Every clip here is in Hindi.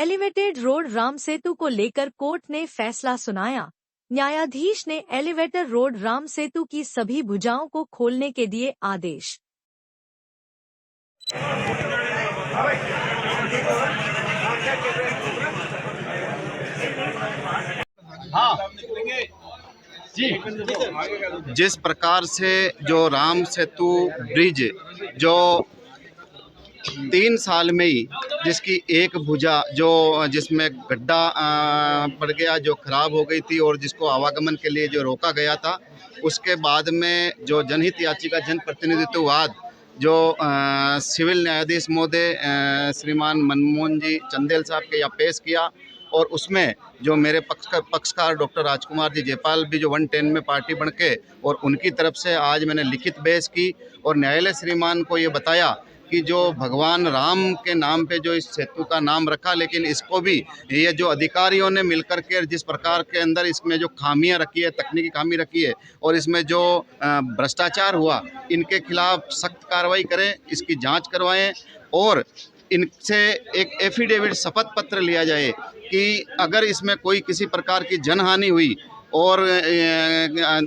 एलिवेटेड रोड राम सेतु को लेकर कोर्ट ने फैसला सुनाया। न्यायाधीश ने एलिवेटेड रोड राम सेतु की सभी भुजाओं को खोलने के दिए आदेश। जिस प्रकार से जो राम सेतु ब्रिज जो 3 साल में ही जिसकी एक भुजा जो जिसमें गड्ढा पड़ गया, जो खराब हो गई थी और जिसको आवागमन के लिए जो रोका गया था, उसके बाद में जो जनहित याचिका जनप्रतिनिधित्ववाद जो सिविल न्यायाधीश महोदय श्रीमान मनमोहन जी चंदेल साहब के यहाँ पेश किया, और उसमें जो मेरे पक्षकार डॉक्टर राजकुमार जी जयपाल भी जो 110 में पार्टी बन के, और उनकी तरफ से आज मैंने लिखित बहस की और न्यायालय श्रीमान को ये बताया कि जो भगवान राम के नाम पे जो इस सेतु का नाम रखा, लेकिन इसको भी ये जो अधिकारियों ने मिलकर के जिस प्रकार के अंदर इसमें जो खामियां रखी है, तकनीकी खामी रखी है, और इसमें जो भ्रष्टाचार हुआ, इनके खिलाफ सख्त कार्रवाई करें, इसकी जांच करवाएं और इनसे एक एफिडेविट शपथ पत्र लिया जाए कि अगर इसमें कोई किसी प्रकार की जनहानि हुई और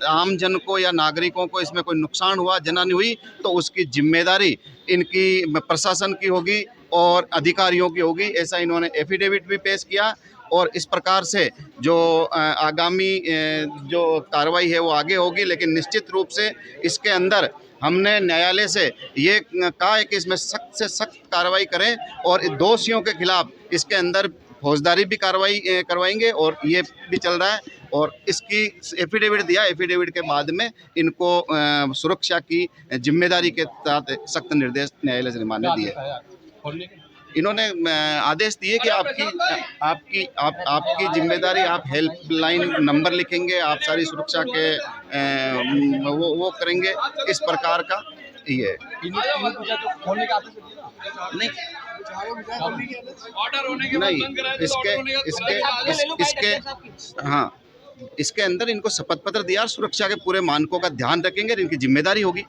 आम जन को या नागरिकों को इसमें कोई नुकसान हुआ, जनहानि हुई, तो उसकी जिम्मेदारी इनकी प्रशासन की होगी और अधिकारियों की होगी। ऐसा इन्होंने एफिडेविट भी पेश किया और इस प्रकार से जो आगामी जो कार्रवाई है वो आगे होगी। लेकिन निश्चित रूप से इसके अंदर हमने न्यायालय से ये कहा है कि इसमें सख्त से सख्त कार्रवाई करें और दोषियों के खिलाफ इसके अंदर फौजदारी भी कार्रवाई करवाएंगे, और ये भी चल रहा है। और इसकी एफिडेविट दिया, एफिडेविट के बाद में इनको सुरक्षा की जिम्मेदारी के तहत सख्त निर्देश न्यायालय से ने दिए। इन्होंने आदेश दिए कि आपकी जिम्मेदारी, आप हेल्पलाइन नंबर लिखेंगे, आप सारी सुरक्षा के वो करेंगे, इस प्रकार का ये नहीं हाँ, इसके अंदर इनको शपथ पत्र दिया, सुरक्षा के पूरे मानकों का ध्यान रखेंगे, इनकी जिम्मेदारी होगी।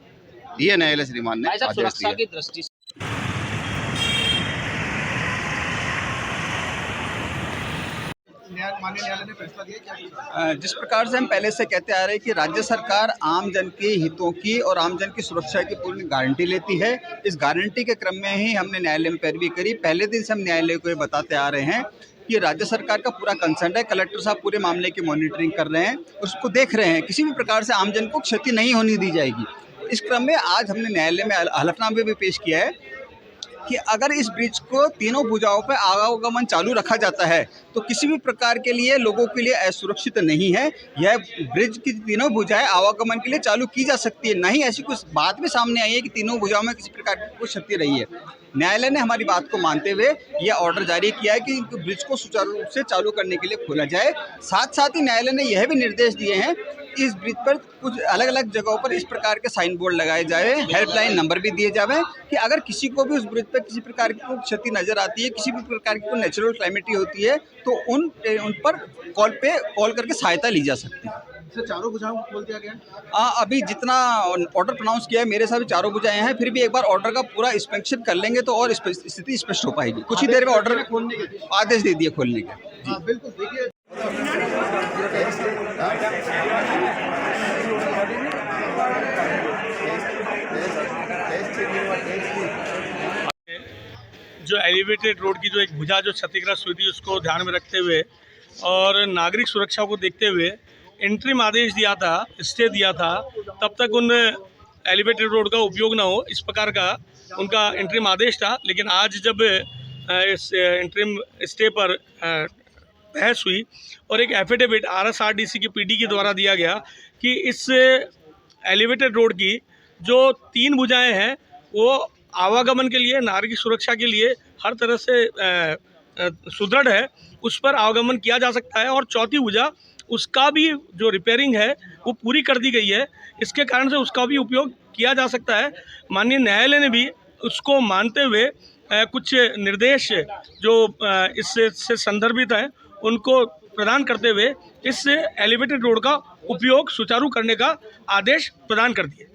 ये न्यायालय श्रीमान ने आदेश दिया। माननीय न्यायालय ने फैसला दिया जिस प्रकार से हम पहले से कहते आ रहे हैं कि राज्य सरकार आम जन के हितों की और आम जन की सुरक्षा की पूरी गारंटी लेती है। इस गारंटी के क्रम में ही हमने न्यायालय में पैरवी करी। पहले दिन से हम न्यायालय को ये बताते आ रहे हैं कि राज्य सरकार का पूरा कंसर्न है। कलेक्टर साहब पूरे मामले की मॉनिटरिंग कर रहे हैं, उसको देख रहे हैं, किसी भी प्रकार से आम जन को क्षति नहीं होने दी जाएगी। इस क्रम में आज हमने न्यायालय में हलफनामे भी पेश किया है कि अगर इस ब्रिज को तीनों भुजाओं पर आवागमन चालू रखा जाता है तो किसी भी प्रकार के लिए लोगों के लिए असुरक्षित नहीं है। यह ब्रिज की तीनों भुजाएं आवागमन के लिए चालू की जा सकती है। नहीं ऐसी कुछ बात भी सामने आई है कि तीनों भुजाओं में किसी प्रकार की कोई क्षति रही है। न्यायालय ने हमारी बात को मानते हुए यह ऑर्डर जारी किया है कि ब्रिज को सुचारू रूप से चालू करने के लिए खोला जाए। साथ ही न्यायालय ने यह भी निर्देश दिए हैं इस ब्रिज पर कुछ अलग अलग जगहों पर इस प्रकार के साइन बोर्ड लगाए जाए, हेल्पलाइन नंबर भी दिए जाए कि अगर किसी को भी उस ब्रिज पर किसी प्रकार की कोई क्षति नजर आती है, किसी भी प्रकार की कोई नेचुरल क्लैमिटी होती है, तो उन पर कॉल करके सहायता ली जा सकती है। चारों भुजाओं को खोल दिया गया। अभी जितना ऑर्डर प्रोनाउंस किया है मेरे साथ चारों भुजाएं हैं, फिर भी एक बार ऑर्डर का पूरा इंस्पेक्शन कर लेंगे तो और स्थिति स्पष्ट हो पाएगी। कुछ ही देर में ऑर्डर खोलने के आदेश दे दिए खोलने के। बिल्कुल देखिए, जो एलिवेटेड रोड की जो एक भुजा जो क्षतिग्रस्त हुई थी उसको ध्यान में रखते हुए और नागरिक सुरक्षा को देखते हुए इंटरिम आदेश दिया था, स्टे दिया था, तब तक उन एलिवेटेड रोड का उपयोग ना हो, इस प्रकार का उनका इंटरिम आदेश था। लेकिन आज जब इस इंटरिम स्टे पर बहस हुई और एक एफिडेविट RSRDC की PD के द्वारा दिया गया कि इस एलिवेटेड रोड की जो 3 भुजाएं हैं वो आवागमन के लिए, नागरिक सुरक्षा के लिए हर तरह से सुदृढ़ है, उस पर आवागमन किया जा सकता है। और चौथी भुजा उसका भी जो रिपेयरिंग है वो पूरी कर दी गई है, इसके कारण से उसका भी उपयोग किया जा सकता है। माननीय न्यायालय ने भी उसको मानते हुए कुछ निर्देश जो इससे संदर्भित हैं उनको प्रदान करते हुए इस एलिवेटेड रोड का उपयोग सुचारू करने का आदेश प्रदान कर दिए।